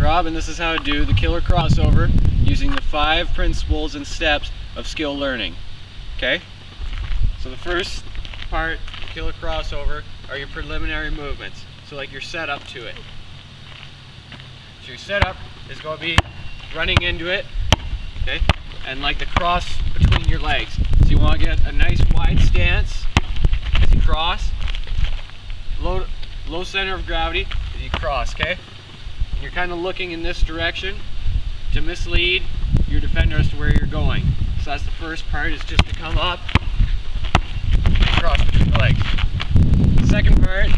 Rob, and this is how to do the killer crossover using the 5 principles and steps of skill learning. Okay? So the first part, the killer crossover, are your preliminary movements. So like your setup to it. So your setup is going to be running into it, okay? And like the cross between your legs. So you want to get a nice wide stance as you cross. Low center of gravity as you cross, okay? And you're kind of looking in this direction to mislead your defender as to where you're going. So that's the first part, is just to come up and cross between the legs. The second part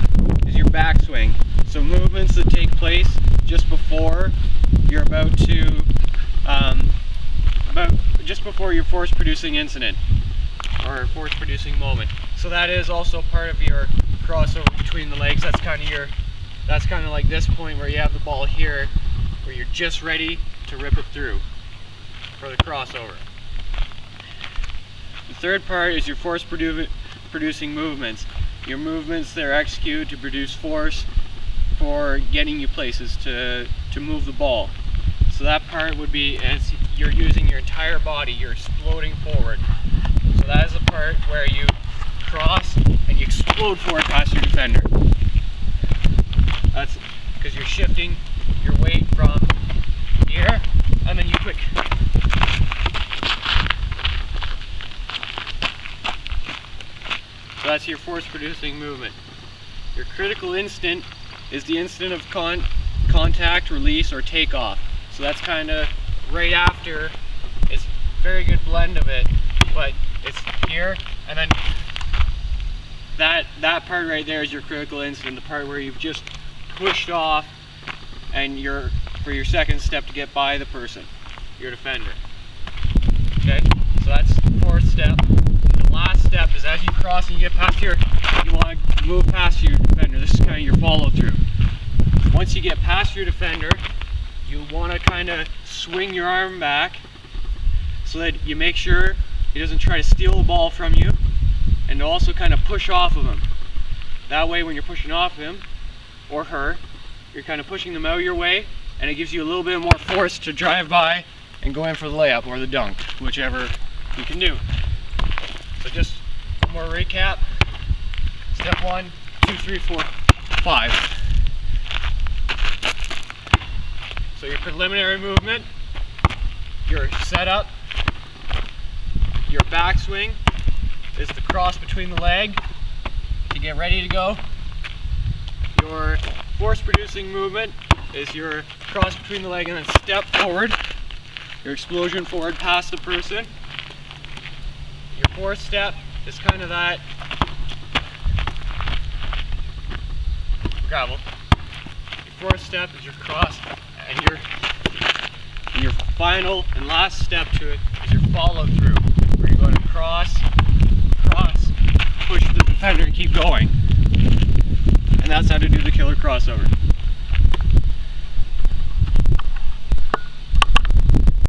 is your backswing. So movements that take place just before you're just before your force producing incident or force producing moment. So that is also part of your crossover between the legs. That's kind of like this point where you have the ball here, where you're just ready to rip it through for the crossover. The third part is your force producing movements. Your movements that are executed to produce force for getting you places to move the ball. So that part would be as you're using your entire body, you're exploding forward. So that is the part where you cross and you explode forward past your defender. That's because you're shifting your weight from here and then you quick. So that's your force producing movement. Your critical instant is the instant of contact, release, or takeoff. So that's kind of right after. It's a very good blend of it, but it's here, and then that part right there is your critical instant, the part where you've just pushed off and you're for your second step to get by the person, your defender. Okay, so that's the fourth step. And the last step is as you cross and you get past here, you want to move past your defender. This is kind of your follow through. Once you get past your defender, you want to kind of swing your arm back so that you make sure he doesn't try to steal the ball from you, and also kind of push off of him. That way when you're pushing off him or her, you're kind of pushing them out of your way, and it gives you a little bit more force to drive by and go in for the layup or the dunk, whichever you can do. So just one more recap. Step 1, 2, 3, 4, 5. So your preliminary movement, your setup, your backswing is the cross between the leg to get ready to go. Your force producing movement is your cross between the leg and then step forward. Your explosion forward past the person. Your fourth step is kind of that gravel. Your fourth step is your cross, and your final and last step to it is your follow through, where you're going to cross, push the defender and keep going. And that's how to do the killer crossover.